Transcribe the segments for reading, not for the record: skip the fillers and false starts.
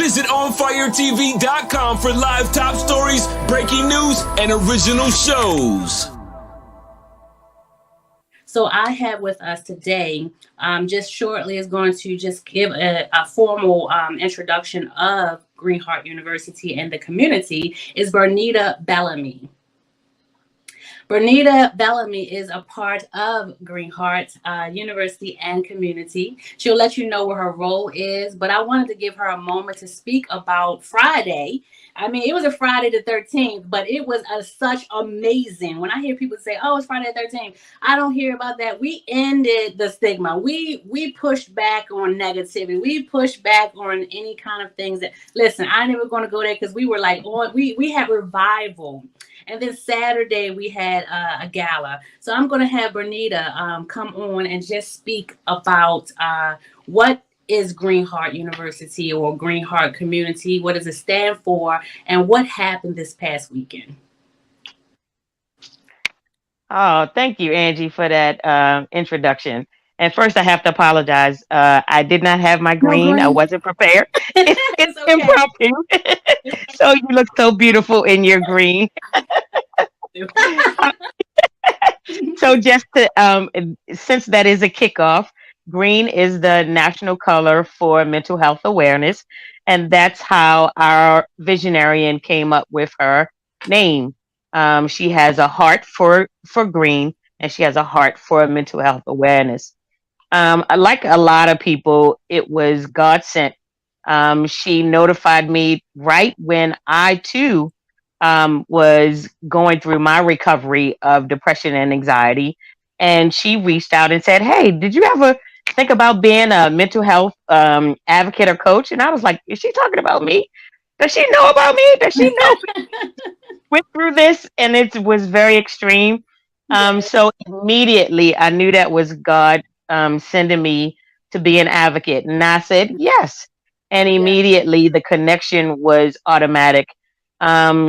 Visit OnFireTV.com for live top stories, breaking news, and original shows. So I have with us today, just shortly is going to just give a formal introduction of Greenheart University and the community, is Bernita Bellamy. Bernita Bellamy is a part of Greenheart University and community. She'll let you know what her role is, but I wanted to give her a moment to speak about Friday. I mean, it was a Friday the 13th, but it was such amazing. When I hear people say, oh, it's Friday the 13th, I don't hear about that. We ended the stigma. We pushed back on negativity. We pushed back on any kind of things that, listen, I never going to go there because we were like, we had revival. And then Saturday we had a gala. So I'm going to have Bernita come on and just speak about what is Greenheart University or Greenheart Community, what does it stand for, and what happened this past weekend. Oh, thank you, Angie, for that introduction. And first, I have to apologize. I did not have my green. I wasn't prepared. It's okay. Impromptu. So you look so beautiful in your green. So just to, since that is a kickoff, green is the national color for mental health awareness. And that's how our visionarian came up with her name. She has a heart for green, and she has a heart for mental health awareness. Like a lot of people, it was God sent. She notified me right when I too was going through my recovery of depression and anxiety. And she reached out and said, hey, did you ever think about being a mental health advocate or coach? And I was like, is she talking about me? Does she know about me? Does she know went through this? And it was very extreme. So immediately I knew that was God sending me to be an advocate. And I said, yes. And immediately the connection was automatic.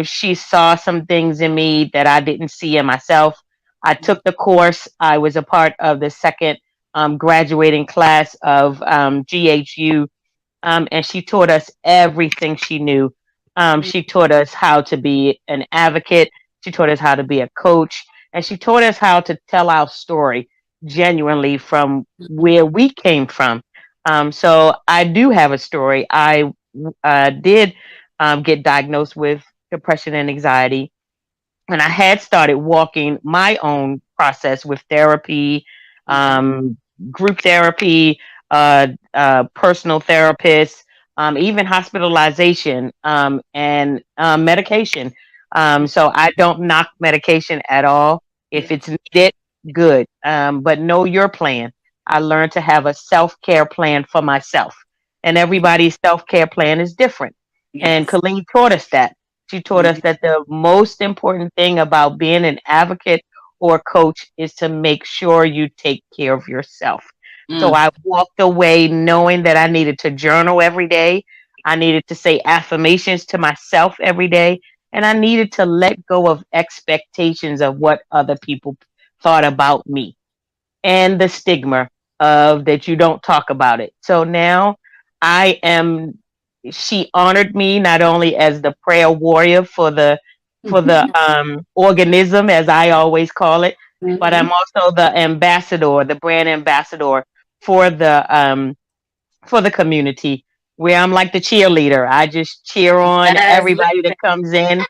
She saw some things in me that I didn't see in myself. I took the course. I was a part of the second graduating class of GHU. And she taught us everything she knew. She taught us how to be an advocate. She taught us how to be a coach. And she taught us how to tell our story genuinely from where we came from. So I do have a story. I did get diagnosed with depression and anxiety. And I had started walking my own process with therapy, group therapy, personal therapists, even hospitalization and medication. So I don't knock medication at all. If it's needed, good. But know your plan. I learned to have a self-care plan for myself. And everybody's self-care plan is different. Yes. And Colleen taught us that. She taught us that the most important thing about being an advocate or coach is to make sure you take care of yourself. So I walked away knowing that I needed to journal every day. I needed to say affirmations to myself every day. And I needed to let go of expectations of what other people thought about me and the stigma of that you don't talk about it. So now she honored me not only as the prayer warrior for the organism, as I always call it, but I'm also the ambassador, the brand ambassador for the community, where I'm like the cheerleader. I just cheer on everybody that comes in.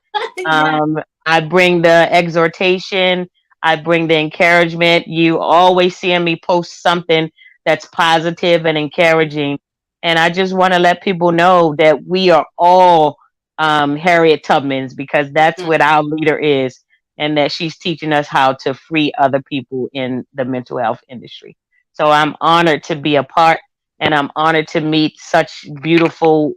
I bring the exhortation. I bring the encouragement. You always see me post something that's positive and encouraging. And I just want to let people know that we are all Harriet Tubmans, because that's what our leader is, and that she's teaching us how to free other people in the mental health industry. So I'm honored to be a part, and I'm honored to meet such beautiful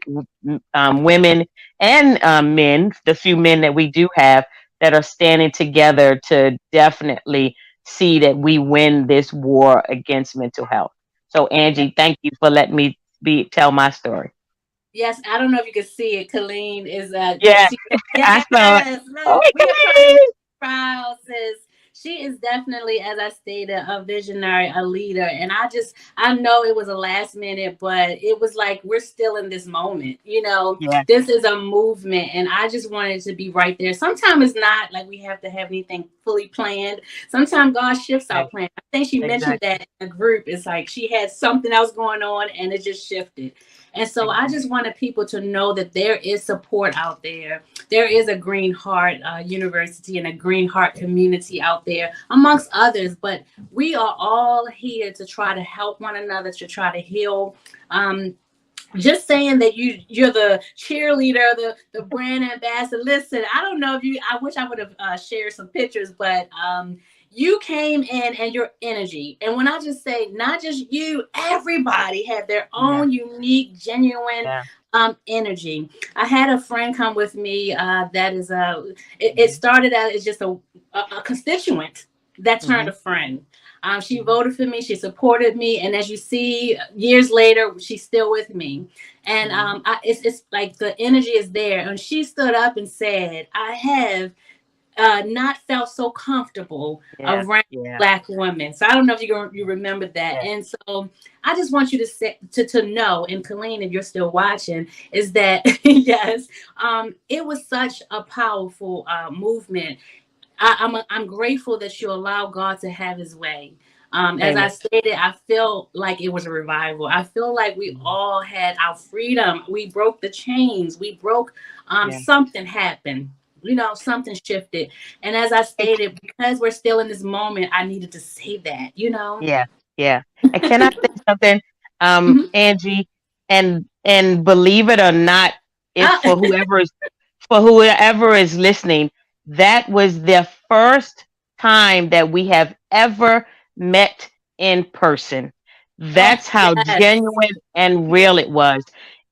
women and men, the few men that we do have, that are standing together to definitely see that we win this war against mental health. So Angie, thank you for letting me tell my story. Yes, I don't know if you can see it. Colleen is I saw it. Look, we are trying to trial, sis. She is definitely, as I stated, a visionary, a leader. And I know it was a last minute, but it was like we're still in this moment. Yeah. This is a movement, and I just wanted to be right there. Sometimes it's not like we have to have anything fully planned. Sometimes God shifts our Right. plan. I think she mentioned Exactly. that in the group. It's like she had something else going on, and it just shifted. And so I Exactly. just wanted people to know that there is support out there. There is a Green Heart University and a Green Heart community out there, amongst others. But we are all here to try to help one another, to try to heal. Just saying that you're the cheerleader, the brand ambassador. Listen, I don't know if you. I wish I would have shared some pictures, but you came in and your energy. And when I just say not just you, everybody had their Yeah. own unique, genuine Yeah. energy. I had a friend come with me. That is it Mhm. started out as just a constituent that turned Mhm. a friend. She Mhm. voted for me. She supported me, and as you see, years later, she's still with me. And Mhm. it's like the energy is there. And she stood up and said, "I have not felt so comfortable Yeah. around Yeah. Black women." So I don't know if you remember that. Yeah. And so I just want you to say to know, and Colleen, if you're still watching, is that yes, it was such a powerful movement. I'm grateful that you allow God to have His way. As I Amen. stated, I feel like it was a revival. I feel like we Mhm. all had our freedom. We broke the chains. We broke. Yeah. Something happened. Something shifted. And as I Hey, stated, because we're still in this moment, I needed to say that. yeah. Yeah. And can I say something, Mhm. Angie? And believe it or not, if Ah, for whoever is listening, that was the first time that we have ever met in person. oh That's how yes, genuine and real it was.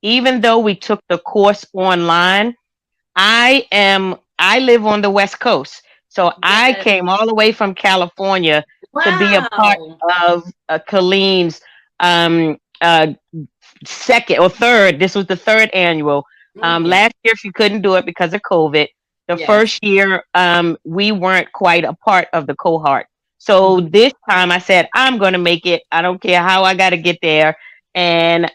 Even though we took the course online, I live on the West Coast. So I yes. came all the way from California to be a part Wow. of Colleen's um, second or third. This was the third annual. Yeah. Last year she couldn't do it because of COVID. The Yes. first year we weren't quite a part of the cohort. So Mhm. this time I said I'm going to make it. I don't care how I got to get there. And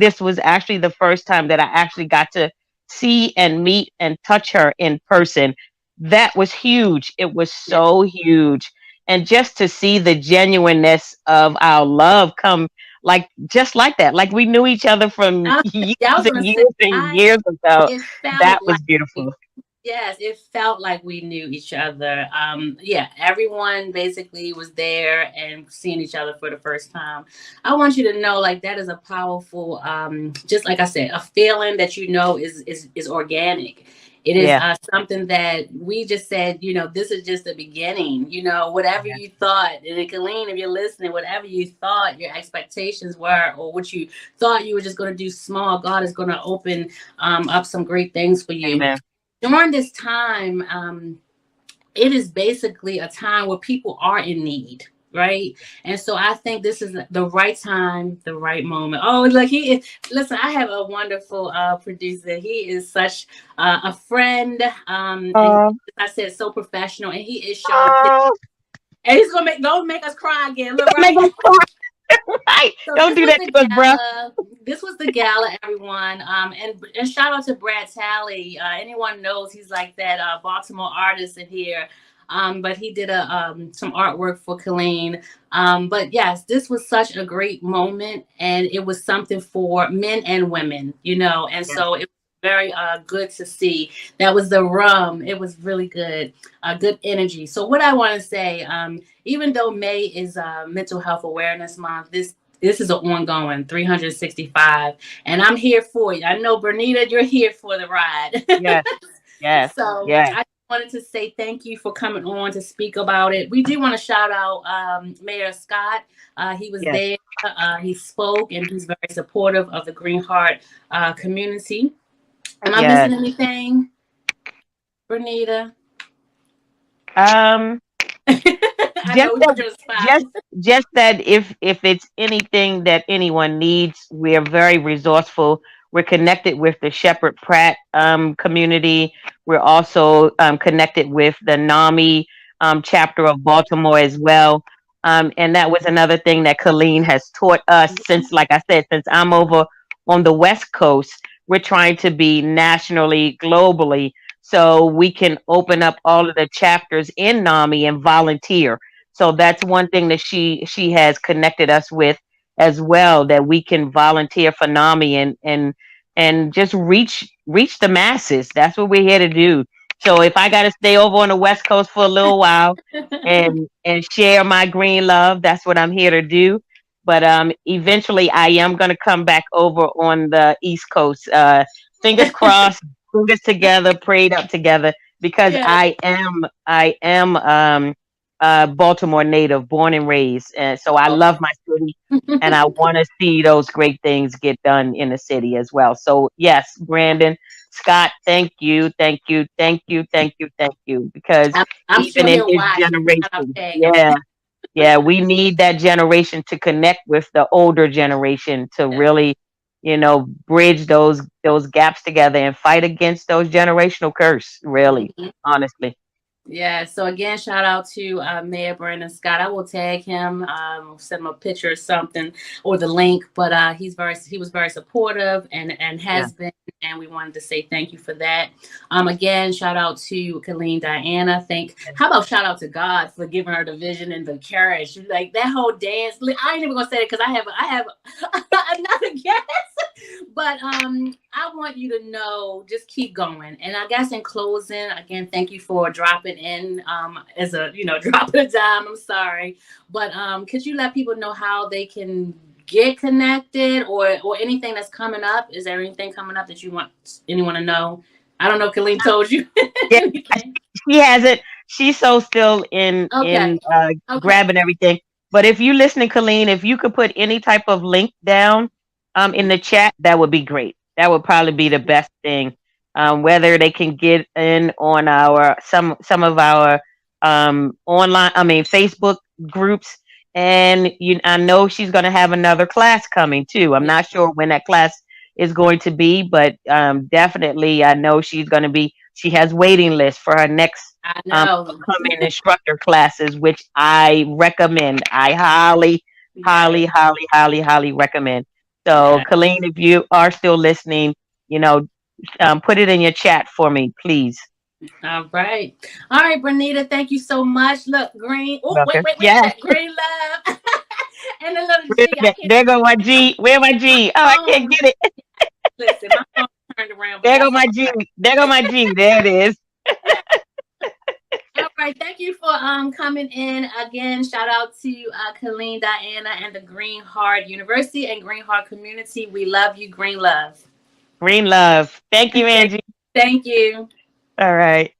this was actually the first time that I actually got to see and meet and touch her in person. That was huge. It was Yeah. so huge. And just to see the genuineness of our love come like just like that. Like we knew each other from Uh, years yeah, I was and gonna say years and I years ago. it felt That like was beautiful. yes, it felt like we knew each other. Yeah, everyone basically was there and seeing each other for the first time. I want you to know, like that is a powerful, just like I said, a feeling that is organic. It is Yeah. something that we just said, this is just the beginning. Whatever Yeah. you thought, and Colleen, if you're listening, whatever you thought your expectations were, or what you thought you were just going to do small, God is going to open up some great things for you Amen. during this time. It is basically a time where people are in need, right? And so I think this is the right time, the right moment. Oh, look, he is. Listen, I have a wonderful producer. He is such a friend, and Oh, I said so professional, and he is showing. oh, And he's gonna don't make us cry again. Look, make right. them cry. Right. So Don't this do was that the to us, bro. gala. This was the gala, everyone. And shout out to Brad Talley. Anyone knows he's like that Baltimore artist in here. But he did some artwork for Colleen. But yes, this was such a great moment, and it was something for men and women, And Yes. so it was very good to see. That was the rum. It was really good, good energy. So what I want to say, even though May is Mental Health Awareness Month, this is an ongoing 365, and I'm here for you. I know, Bernita, you're here for the ride. Yes. Yes. So Yes. I wanted to say thank you for coming on to speak about it. We do want to shout out Mayor Scott. He was Yes. there. He spoke, and he's very supportive of the Green Heart community. Am I Yes. missing anything, Bernita? Um, I just know we that put you on the spot. just just that if it's anything that anyone needs, we're very resourceful. We're connected with the Shepherd Pratt community. We're also connected with the NAMI chapter of Baltimore as well. And that was another thing that Colleen has taught us since, like I said, since I'm over on the West Coast, we're trying to be nationally, globally, so we can open up all of the chapters in NAMI and volunteer. So that's one thing that she has connected us with as well, that we can volunteer for NAMI and just reach the masses. That's what we're here to do. So if I got to stay over on the West Coast for a little while and share my green love, that's what I'm here to do. But eventually I am going to come back over on the East Coast. Fingers crossed, fingers together, prayed up together, because Yeah. I am Baltimore native, born and raised, and so I love my city, and I want to see those great things get done in the city as well. So yes, Brandon, Scott, thank you, thank you, thank you, thank you, thank you, because I'm even sure in he'll his watch. generation, yeah, we need that generation to connect with the older generation to really, bridge those gaps together and fight against those generational curse. Really, honestly. Yeah, so again, shout out to Mayor Brandon Scott. I will tag him, send him a picture or something, or the link. But he was very supportive and has been, and we wanted to say thank you for that. Again, shout out to Colleen Diana. How about shout out to God for giving her the vision and the courage, like that whole dance. I ain't even gonna say it because I have another guest, but I want you to know, just keep going. And I guess in closing, again, thank you for dropping in as a drop of a dime. I'm sorry, but could you let people know how they can get connected or anything that's coming up? Is there anything coming up that you want anyone to know? I don't know if Colleen told you. Yeah, she hasn't. She's so still in grabbing everything. But if you listening, Colleen, if you could put any type of link down in the chat, that would be great. That would probably be the best thing. Whether they can get in on our some of our Facebook groups, and I know she's going to have another class coming too. I'm not sure when that class is going to be, but definitely I know she's going to be. She has waiting lists for her next upcoming instructor classes, which I recommend. I highly, highly, highly, highly, highly recommend. So, Colleen, if you are still listening, put it in your chat for me, please. All right, Bernita, thank you so much. Look, green. Oh, wait, green love. And a little G. There go my G. Where my G? Oh, I can't get it. Listen, my phone turned around. There go my G. There go my G. There it is. All right, thank you for coming in again. Shout out to Colleen Diana and the Green Heart University and Green Heart community. We love you, Green Love. Green love. Thank you, Angie. Thank you. All right.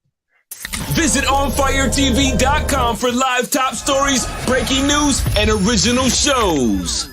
Visit OnFireTV.com for live top stories, breaking news, and original shows.